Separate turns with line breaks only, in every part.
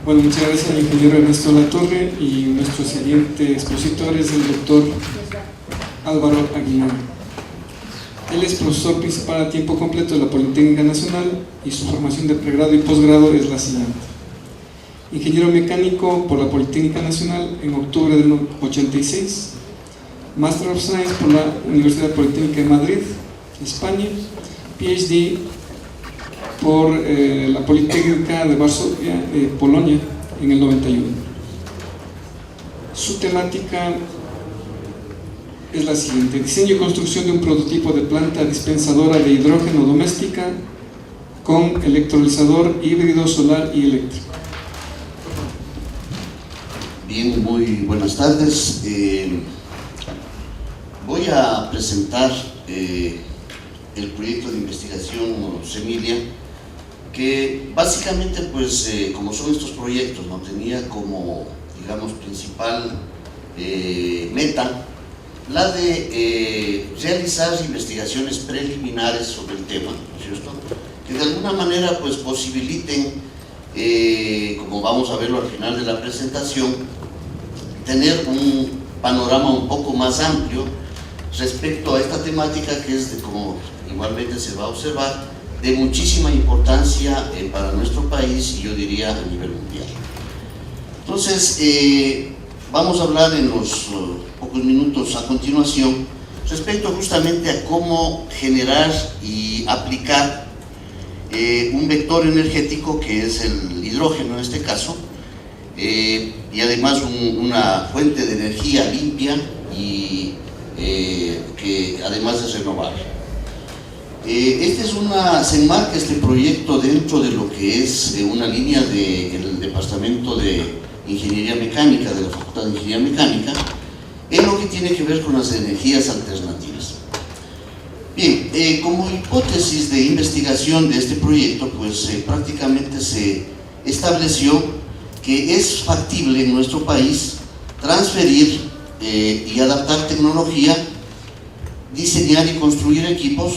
Bueno, muchas gracias al ingeniero Ernesto Latorre, y nuestro siguiente expositor es el doctor Álvaro Aguilar. Él es profesor principal a tiempo completo de la Politécnica Nacional y su formación de pregrado y posgrado es la siguiente: ingeniero mecánico por la Politécnica Nacional en octubre del 86, Master of Science por la Universidad Politécnica de Madrid, España, PhD por la Politécnica de Varsovia, Polonia, en el 91. Su temática es la siguiente: diseño y construcción de un prototipo de planta dispensadora de hidrógeno doméstica con electrolizador híbrido solar y eléctrico.
Bien, muy buenas tardes. Voy a presentar el proyecto de investigación Semilia, que básicamente, pues, como son estos proyectos, ¿no?, tenía como, digamos, principal meta la de realizar investigaciones preliminares sobre el tema, ¿no es cierto?, que de alguna manera, pues, posibiliten, como vamos a verlo al final de la presentación, tener un panorama un poco más amplio respecto a esta temática, que es, como igualmente se va a observar, de muchísima importancia para nuestro país, y yo diría a nivel mundial. Entonces, vamos a hablar en los pocos minutos a continuación respecto justamente a cómo generar y aplicar un vector energético, que es el hidrógeno en este caso, y además una fuente de energía limpia y que además es renovable. Se enmarca este proyecto dentro de lo que es una línea del Departamento de Ingeniería Mecánica, de la Facultad de Ingeniería Mecánica, en lo que tiene que ver con las energías alternativas. Bien, como hipótesis de investigación de este proyecto, pues prácticamente se estableció que es factible en nuestro país transferir y adaptar tecnología, diseñar y construir equipos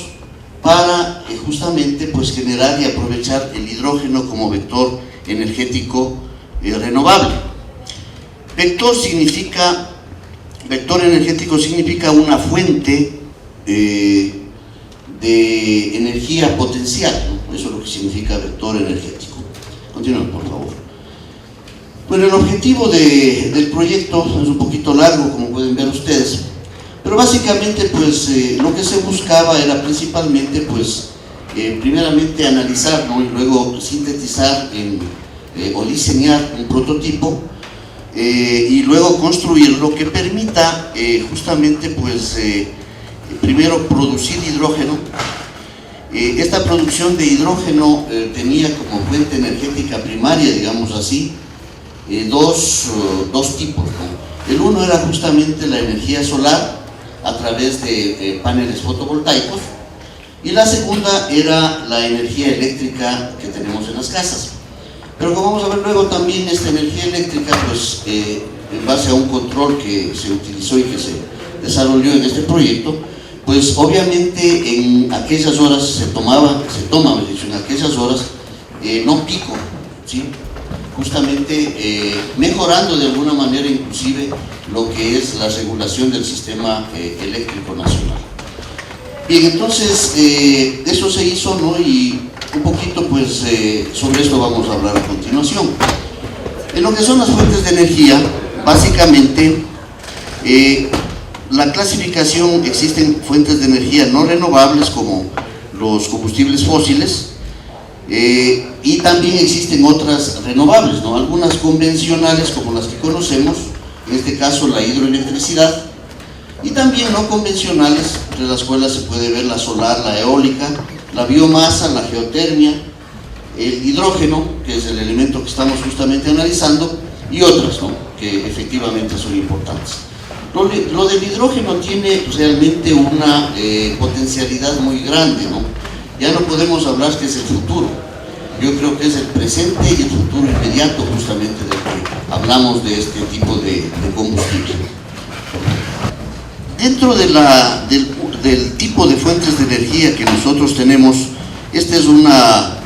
para justamente, pues, generar y aprovechar el hidrógeno como vector energético renovable. Vector energético significa una fuente de energía potencial, ¿no? Eso es lo que significa vector energético. Continúen, por favor. Bueno, el objetivo del proyecto es un poquito largo, como pueden ver ustedes, pero básicamente, pues, lo que se buscaba era principalmente, pues, primeramente analizar, ¿no?, y luego sintetizar o diseñar un prototipo, y luego construirlo que permita justamente, pues, primero producir hidrógeno. Esta producción de hidrógeno tenía como fuente energética primaria, digamos así, dos tipos, ¿no? El uno era justamente la energía solar a través de paneles fotovoltaicos, y la segunda era la energía eléctrica que tenemos en las casas. Pero como vamos a ver luego, también esta energía eléctrica, pues, en base a un control que se utilizó y que se desarrolló en este proyecto, pues obviamente en aquellas horas se toma en aquellas horas no pico, ¿sí?, justamente mejorando de alguna manera inclusive lo que es la regulación del sistema eléctrico nacional. Bien, entonces eso se hizo, ¿no?, y un poquito, pues, sobre esto vamos a hablar a continuación. En lo que son las fuentes de energía, básicamente la clasificación: existen fuentes de energía no renovables como los combustibles fósiles, y también existen otras renovables, ¿no?, algunas convencionales como las que conocemos, en este caso la hidroelectricidad, y también no convencionales, entre las cuales se puede ver la solar, la eólica, la biomasa, la geotermia, el hidrógeno, que es el elemento que estamos justamente analizando, y otras, ¿no?, que efectivamente son importantes. Lo del hidrógeno tiene realmente una potencialidad muy grande, ¿no? Ya no podemos hablar que es el futuro. Yo creo que es el presente y el futuro inmediato, justamente, de que hablamos de este tipo de combustible. Dentro del tipo de fuentes de energía que nosotros tenemos, esta es una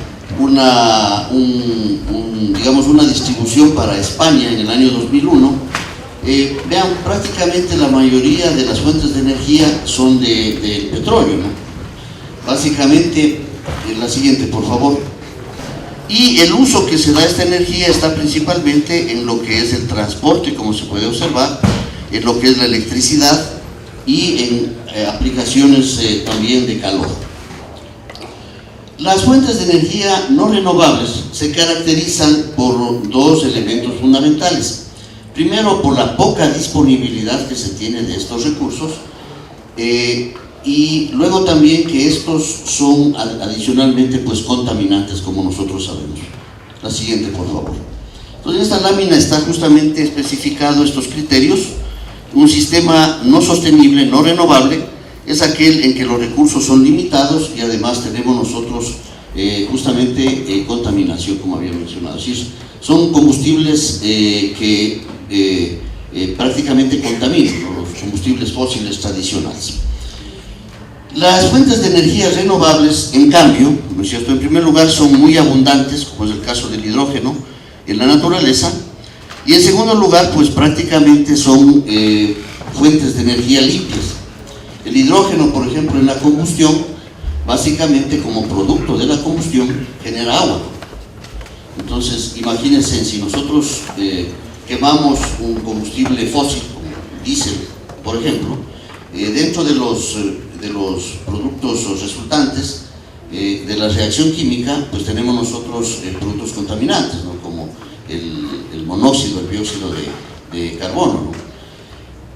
digamos, una distribución para España en el año 2001, vean, prácticamente la mayoría de las fuentes de energía son del petróleo, ¿no? Básicamente, la siguiente, por favor. Y el uso que se da a esta energía está principalmente en lo que es el transporte, como se puede observar, en lo que es la electricidad y en aplicaciones también de calor. Las fuentes de energía no renovables se caracterizan por dos elementos fundamentales. Primero, por la poca disponibilidad que se tiene de estos recursos, y luego también que estos son adicionalmente pues contaminantes, como nosotros sabemos. La siguiente, por favor. Entonces, en esta lámina está justamente especificado estos criterios. Un sistema no sostenible, no renovable, es aquel en que los recursos son limitados y además tenemos nosotros justamente contaminación, como había mencionado. Es decir, son combustibles que prácticamente contaminan, ¿no?, los combustibles fósiles tradicionales. Las fuentes de energía renovables, en cambio, ¿no es cierto?, en primer lugar son muy abundantes, como es el caso del hidrógeno, en la naturaleza, y en segundo lugar, pues prácticamente son fuentes de energía limpias. El hidrógeno, por ejemplo, en la combustión, básicamente como producto de la combustión, genera agua. Entonces, imagínense, si nosotros quemamos un combustible fósil, como diésel, por ejemplo, dentro de los productos resultantes de la reacción química, pues tenemos nosotros productos contaminantes, ¿no?, como el monóxido, el dióxido de carbono, ¿no?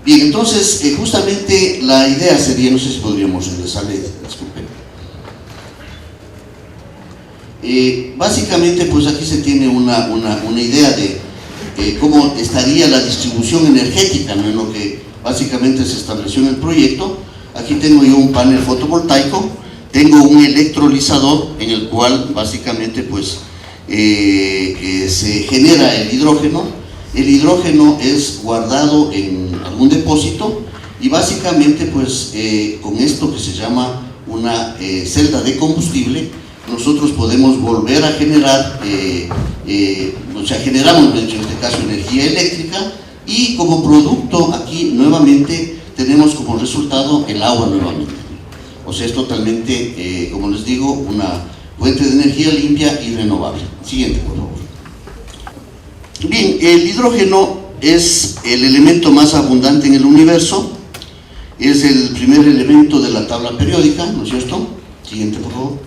Bien, entonces, justamente la idea sería, no sé si podríamos regresarle, disculpen. Básicamente, pues aquí se tiene una idea de cómo estaría la distribución energética, ¿no?, en lo que básicamente se estableció en el proyecto. Aquí tengo yo un panel fotovoltaico, tengo un electrolizador en el cual básicamente pues se genera el hidrógeno. El hidrógeno es guardado en algún depósito y básicamente pues con esto que se llama una celda de combustible, nosotros podemos volver a generar, o sea, generamos en este caso energía eléctrica, y como producto aquí nuevamente tenemos como resultado el agua nuevamente. O sea, es totalmente, como les digo, una fuente de energía limpia y renovable. Siguiente, por favor. Bien, el hidrógeno es el elemento más abundante en el universo, es el primer elemento de la tabla periódica, ¿no es cierto? Siguiente, por favor.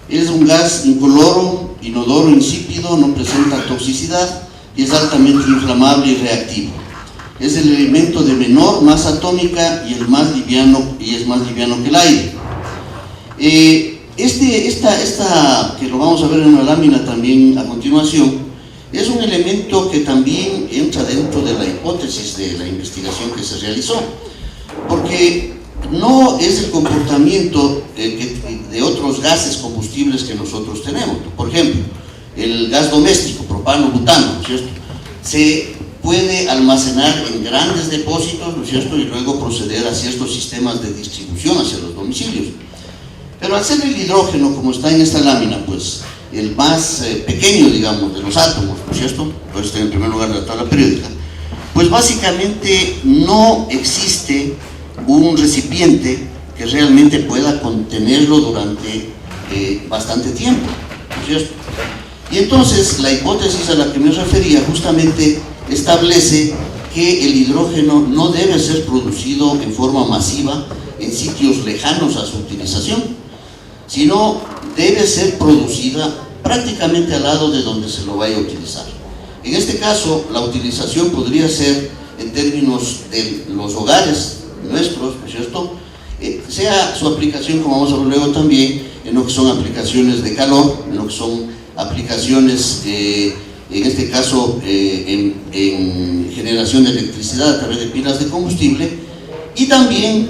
Es un gas incoloro, inodoro, insípido, no presenta toxicidad y es altamente inflamable y reactivo. Es el elemento de menor masa atómica y es más liviano que el aire. Esta que lo vamos a ver en una lámina también a continuación, es un elemento que también entra dentro de la hipótesis de la investigación que se realizó, porque no es el comportamiento de otros gases combustibles que nosotros tenemos. Por ejemplo, el gas doméstico, propano, butano, ¿no es cierto?, se puede almacenar en grandes depósitos, ¿no es cierto?, y luego proceder a ciertos sistemas de distribución hacia los domicilios. Pero al ser el hidrógeno, como está en esta lámina, pues el más pequeño, digamos, de los átomos, ¿no es cierto?, por eso está en primer lugar de la tabla periódica, pues básicamente no existe un recipiente que realmente pueda contenerlo durante bastante tiempo, ¿no es cierto? Y entonces la hipótesis a la que me refería justamente establece que el hidrógeno no debe ser producido en forma masiva en sitios lejanos a su utilización, sino debe ser producida prácticamente al lado de donde se lo vaya a utilizar. En este caso, la utilización podría ser en términos de los hogares nuestros, ¿no es cierto?, sea su aplicación, como vamos a ver luego también, en lo que son aplicaciones de calor, en lo que son aplicaciones, en este caso, en generación de electricidad a través de pilas de combustible, y también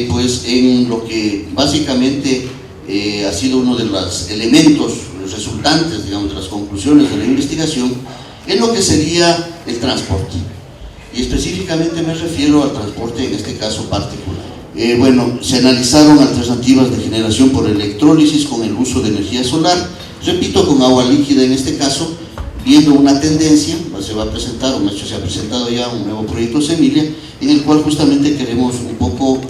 pues en lo que básicamente ha sido uno de los elementos resultantes, digamos, de las conclusiones de la investigación, en lo que sería el transporte. Y específicamente me refiero al transporte, en este caso particular. Bueno, se analizaron alternativas de generación por electrólisis con el uso de energía solar Repito, con agua líquida en este caso, viendo una tendencia, se va a presentar, o se ha presentado ya un nuevo proyecto Semilia, en el cual justamente queremos un poco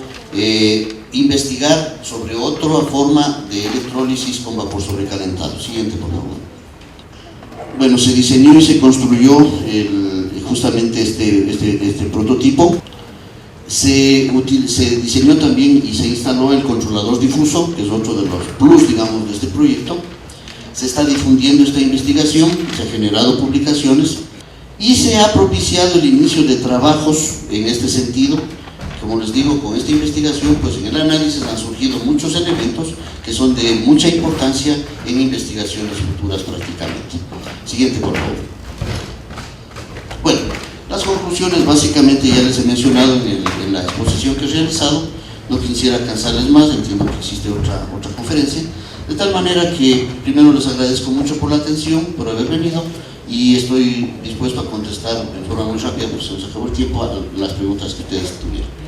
investigar sobre otra forma de electrólisis con vapor sobrecalentado. Siguiente, por favor. Bueno, se diseñó y se construyó justamente este prototipo. Se diseñó también y se instaló el controlador difuso, que es otro de los plus, digamos, de este proyecto. Se está difundiendo esta investigación, se han generado publicaciones y se ha propiciado el inicio de trabajos en este sentido. Como les digo, con esta investigación, pues en el análisis han surgido muchos elementos que son de mucha importancia en investigaciones futuras prácticamente. Siguiente, por favor. Bueno, las conclusiones básicamente ya les he mencionado en la exposición que he realizado. No quisiera cansarles más, entiendo que existe otra conferencia. De tal manera que primero les agradezco mucho por la atención, por haber venido, y estoy dispuesto a contestar en forma muy rápida, porque se nos acabó el tiempo, a las preguntas que ustedes tuvieron.